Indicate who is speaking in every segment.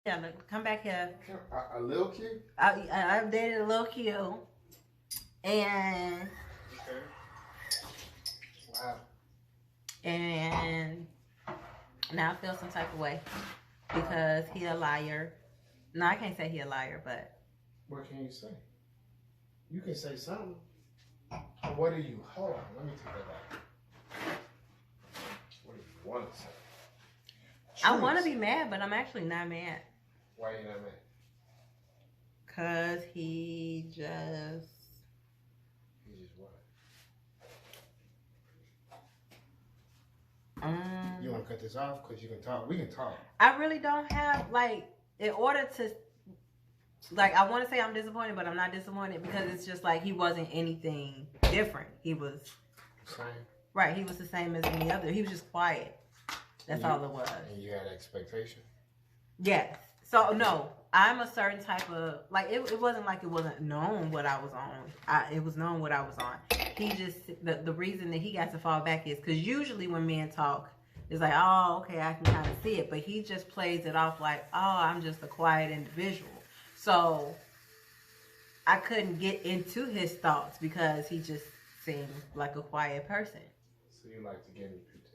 Speaker 1: Yeah, look, come back here.
Speaker 2: A little Q?
Speaker 1: I've dated a little Q, and
Speaker 2: Okay. Wow.
Speaker 1: and now I feel some type of way because he a liar. No, I can't say he a liar, but
Speaker 2: What can you say? You can say something. What do you hold on? Let me take that back. What do you want to say?
Speaker 1: I want to be mad, but I'm actually not mad.
Speaker 2: Why you not mad?
Speaker 1: Cause he just
Speaker 2: what?
Speaker 1: um.
Speaker 2: You want to cut this off? Because you can talk. We can talk.
Speaker 1: I really don't have like in order to like I want to say I'm disappointed, but I'm not disappointed because it's just like he wasn't anything different. He was
Speaker 2: Same.
Speaker 1: right. He was the same as any other. He was just quiet. That's all it was.
Speaker 2: And you had expectation.
Speaker 1: Yes. So no, I'm a certain type of like it wasn't like it wasn't known what I was on. It was known what I was on. He just the reason that he got to fall back is because usually when men talk, it's like, oh, okay, I can kind of see it, but he just plays it off like, oh, I'm just a quiet individual. So I couldn't get into his thoughts because he just seemed like a quiet person.
Speaker 2: So you like to get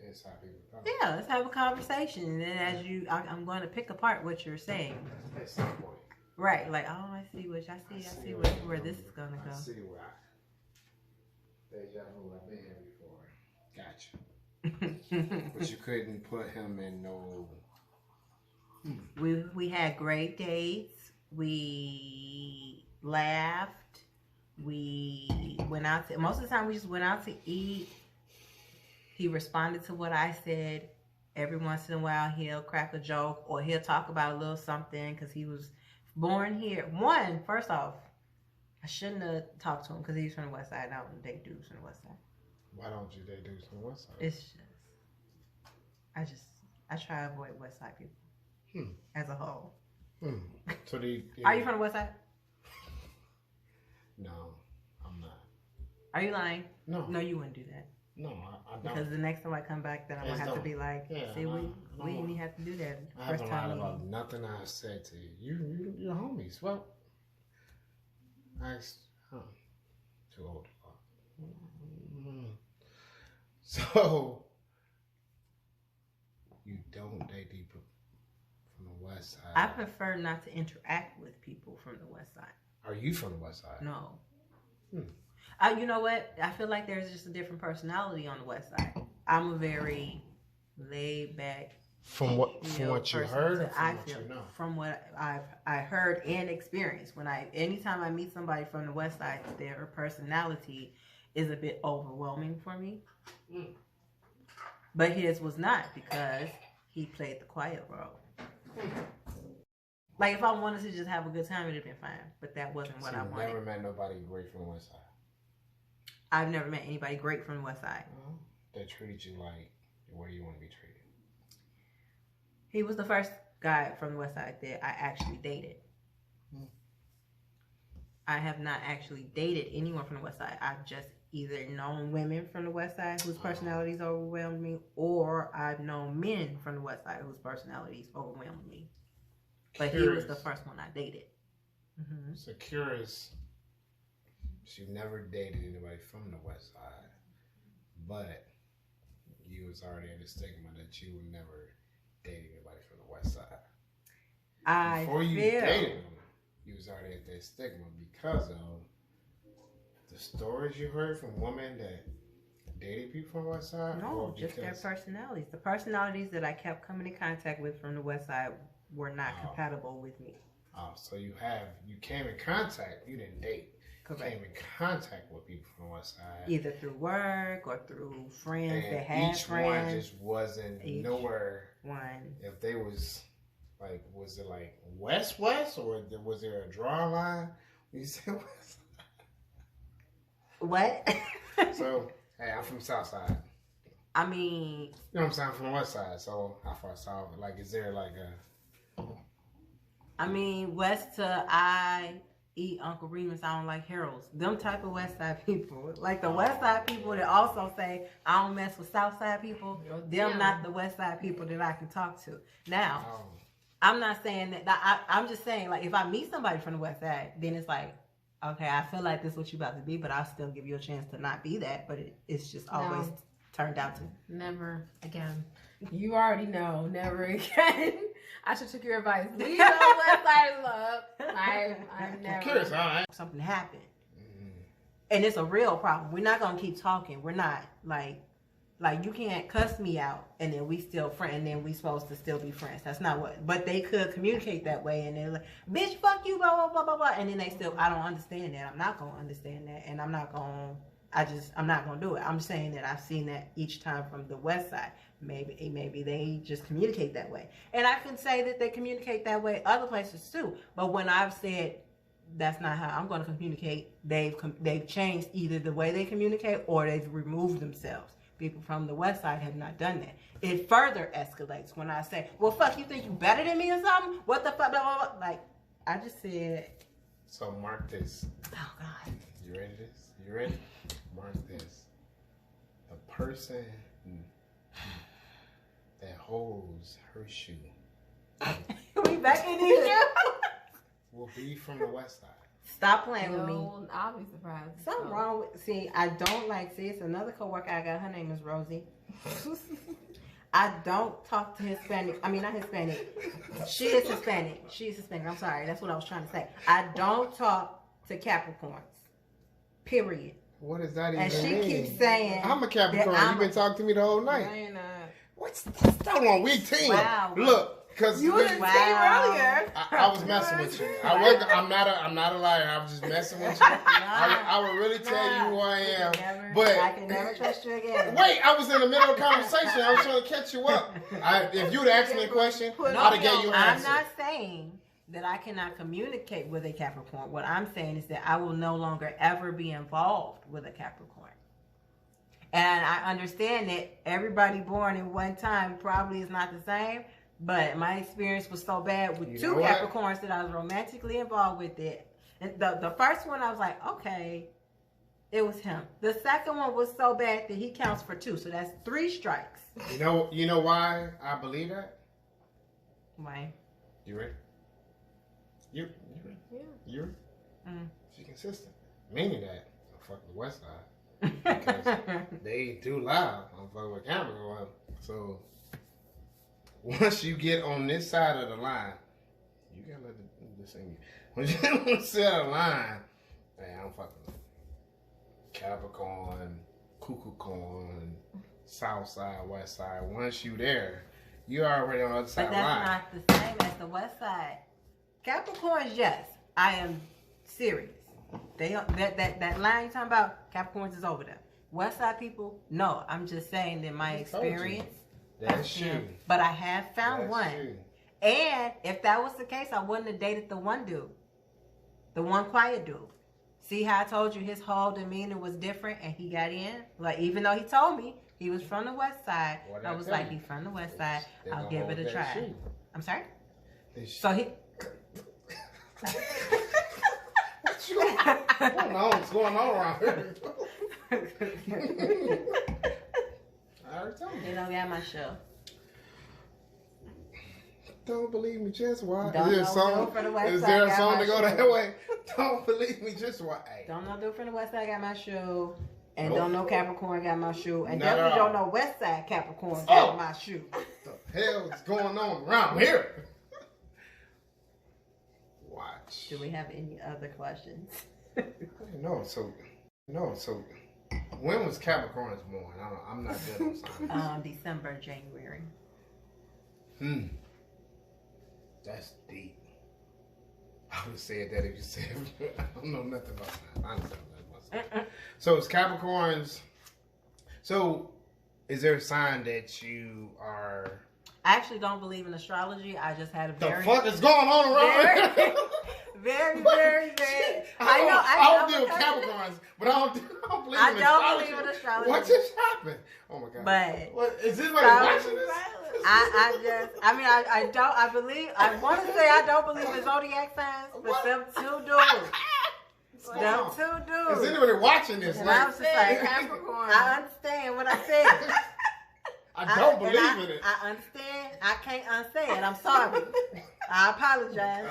Speaker 2: inside people's thoughts?
Speaker 1: Yeah, let's have a conversation, and then as I'm going to pick apart what you're saying.
Speaker 2: At some point.
Speaker 1: Right, like, oh, I see where this is gonna go.
Speaker 2: I see where deja vu, I've been here before. Gotcha. But you couldn't put him in no.
Speaker 1: We had great dates. We laughed. We went out to. Most of the time, we just went out to eat. He responded to what I said. Every once in a while, he'll crack a joke or he'll talk about a little something because he was born here. First off, I shouldn't have talked to him because he's from the West Side. I don't date dudes from the West Side.
Speaker 2: Why don't you date dudes from the West Side?
Speaker 1: It's just, I try to avoid West Side people as a whole.
Speaker 2: So
Speaker 1: Are you from the West Side?
Speaker 2: No, I'm not.
Speaker 1: Are you lying?
Speaker 2: No,
Speaker 1: you wouldn't do that.
Speaker 2: No, I don't.
Speaker 1: Because the next time I come back, then I'm gonna have to be like, see, we didn't even have to do that.
Speaker 2: I haven't lied about nothing I said to you. You're homies. Well, too old. So you don't date people from the West Side.
Speaker 1: I prefer not to interact with people from the West Side.
Speaker 2: Are you from the West Side?
Speaker 1: No. You know what? I feel like there's just a different personality on the West Side. I'm a very laid back.
Speaker 2: From what you heard, or from what you know?
Speaker 1: From what I heard and experienced. Anytime I meet somebody from the West Side, their personality is a bit overwhelming for me. But his was not because he played the quiet role. Like if I wanted to just have a good time, it'd have been fine. But that wasn't what I wanted.
Speaker 2: Never met nobody great from the West Side.
Speaker 1: I've never met anybody great from the West Side.
Speaker 2: That treated you like where you want to be treated.
Speaker 1: He was the first guy from the West Side that I actually dated. I have not actually dated anyone from the West Side. I've just either known women from the West Side whose personalities overwhelmed me, or I've known men from the West Side whose personalities overwhelmed me. But he was the first one I dated.
Speaker 2: So curious. You never dated anybody from the West Side, but you was already at the stigma that you would never date anybody from the West Side. Before you dated them, you was already at that stigma because of the stories you heard from women that dated people from the West Side?
Speaker 1: No, just their personalities. The personalities that I kept coming in contact with from the West Side were not compatible with me.
Speaker 2: Oh, so you came in contact, you didn't date.
Speaker 1: Correct.
Speaker 2: Came in contact with people from the West Side.
Speaker 1: Either through work or through friends that had
Speaker 2: each
Speaker 1: friends.
Speaker 2: One just wasn't nowhere.
Speaker 1: One.
Speaker 2: If they was like, was it like West, or was there a draw line when you said West?
Speaker 1: What?
Speaker 2: So, hey, I'm from South Side.
Speaker 1: I mean,
Speaker 2: you know what I'm saying? I'm from the West Side. So how far south? Like, is there like a?
Speaker 1: I mean, west to I eat Uncle Remus, I don't like Harold's. Them type of West Side people. Like the West Side people that also say, I don't mess with South Side people. Them not the West Side people that I can talk to. Now, I'm not saying that. I'm just saying, like, if I meet somebody from the West Side, then it's like, okay, I feel like this is what you about to be, but I'll still give you a chance to not be that. But it's just always turned out to.
Speaker 3: Never again. You already know. Never again. I should took your advice. Leave on West Side Love. I'm never.
Speaker 2: I'm curious.
Speaker 1: Something happened. And it's a real problem. We're not gonna keep talking. We're not like you can't cuss me out and then we still friends and then we supposed to still be friends. That's not what. But they could communicate that way and they're like, bitch, fuck you, blah blah blah blah blah. And then they still, I don't understand that. I'm not gonna understand that, and I'm not gonna do it. I'm saying that I've seen that each time from the West Side. Maybe they just communicate that way, and I can say that they communicate that way other places too. But when I've said that's not how I'm going to communicate, they've changed either the way they communicate or they've removed themselves. People from the West Side have not done that. It further escalates when I say, well, fuck, you think you better than me or something? What the fuck? Blah, blah, blah. Like, I just said.
Speaker 2: So mark this.
Speaker 1: Oh, God.
Speaker 2: You ready this? You ready? Mark this. The person that holds her shoe.
Speaker 1: We back in here.
Speaker 2: Will be from the West Side.
Speaker 1: Stop playing with me.
Speaker 3: I'll be surprised.
Speaker 1: Something wrong with, I don't like, it's another coworker I got, her name is Rosie. I don't talk to Hispanic, not Hispanic. She is Hispanic. I'm sorry, that's what I was trying to say. I don't talk to Capricorns. Period.
Speaker 2: What does that even mean?
Speaker 1: And she keeps saying,
Speaker 2: I'm a Capricorn. You've been talking to me the whole night.
Speaker 3: No, you're not.
Speaker 2: What's on week 10?
Speaker 1: Wow.
Speaker 2: Look. Cause
Speaker 3: you didn't say earlier.
Speaker 2: I was messing with you. I'm not a liar. I was just messing with you. I would really tell you who I am. But
Speaker 1: I can never trust you again.
Speaker 2: Wait, I was in the middle of the conversation. I was trying to catch you up. If you'd asked me a question, I'd have gave you an answer.
Speaker 1: I'm not saying that I cannot communicate with a Capricorn. What I'm saying is that I will no longer ever be involved with a Capricorn. And I understand that everybody born in one time probably is not the same. But my experience was so bad with two Capricorns that I was romantically involved with it. And the first one, I was like, okay, it was him. The second one was so bad that he counts for 2. So that's 3 strikes.
Speaker 2: You know why I believe that?
Speaker 1: Why?
Speaker 2: You ready? You ready?
Speaker 3: Yeah.
Speaker 2: You ready? She's consistent. Meaning that I'm fucking the West Side. Because they ain't too loud. I'm fucking with Capricorn. So once you get on this side of the line, you gotta let the same. When you get on this side of the line, man, I'm fucking Capricorn, Cuckoo Corn, South Side, West Side. Once you there, you're already on the other side of the line.
Speaker 1: But that's not the same as the West Side. Capricorns, yes, I am serious. They that line you're talking about, Capricorns is over there. West Side people, no. I'm just saying that my experience.
Speaker 2: That's you.
Speaker 1: But I have found one. You. And if that was the case, I wouldn't have dated the one dude. The one quiet dude. See how I told you his whole demeanor was different and he got in? Like, even though he told me he was from the West Side, I was like, he's from the West Side. I'll give it a try. Shoe. I'm sorry? So he...
Speaker 2: What's going on around here?
Speaker 1: They don't got my show.
Speaker 2: Don't believe me, just why?
Speaker 1: Is there a song
Speaker 2: to go that way? Don't believe me, just why?
Speaker 1: Don't know dude from the West Side got my shoe. And don't know Capricorn got my shoe. And definitely don't know West Side Capricorn got my shoe.
Speaker 2: What the hell is going on around here? Watch.
Speaker 1: Do we have any other questions?
Speaker 2: No, so when was Capricorn's born? I'm not good on signs.
Speaker 1: December, January.
Speaker 2: That's deep. I would have said that if you said I don't know nothing about signs. I don't know nothing about signs. So it's Capricorn's. So is there a sign that you are?
Speaker 1: I actually don't believe in astrology. I just had a very...
Speaker 2: The fuck is going on around here?
Speaker 1: Very.
Speaker 2: I don't deal with Capricorns, but I don't believe in astrology.
Speaker 1: I don't believe in astrology.
Speaker 2: What just happened? Oh my God.
Speaker 1: But...
Speaker 2: What, is this like watching this?
Speaker 1: I want to say I don't believe in zodiac signs, but them 2 dudes. Them 2 dudes.
Speaker 2: Is anybody watching this?
Speaker 1: And I was just like, Capricorn. I understand what I said.
Speaker 2: I don't believe in it.
Speaker 1: I understand. I can't unsay it. I'm sorry. I apologize.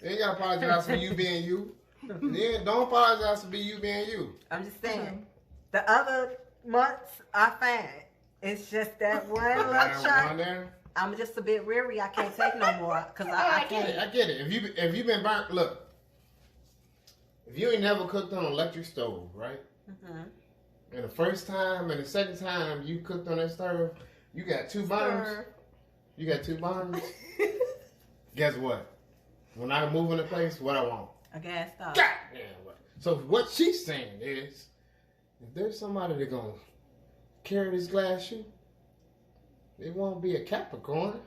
Speaker 2: You ain't gotta apologize for you being you. Then don't apologize for you being you.
Speaker 1: I'm just saying. The other months are fine. It's just that one little chunk. I'm just a bit weary. I can't take no more because I can't.
Speaker 2: I get it. If you been burnt, look. If you ain't never cooked on an electric stove, right? Mm-hmm. And the first time and the second time you cooked on that stove, you got 2 burners. You got 2 burners. Guess what? When I move into place, what I want?
Speaker 1: A gas stove.
Speaker 2: God damn. So what she's saying is, if there's somebody that's gonna carry this glass shoe, it won't be a Capricorn.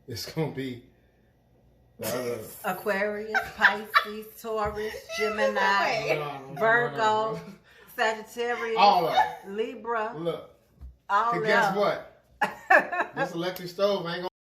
Speaker 2: It's gonna be the other
Speaker 1: Aquarius, Pisces, Taurus, Gemini, Virgo, Sagittarius,
Speaker 2: all of it.
Speaker 1: Libra.
Speaker 2: Look,
Speaker 1: all of
Speaker 2: guess
Speaker 1: them.
Speaker 2: what? This electric stove ain't gonna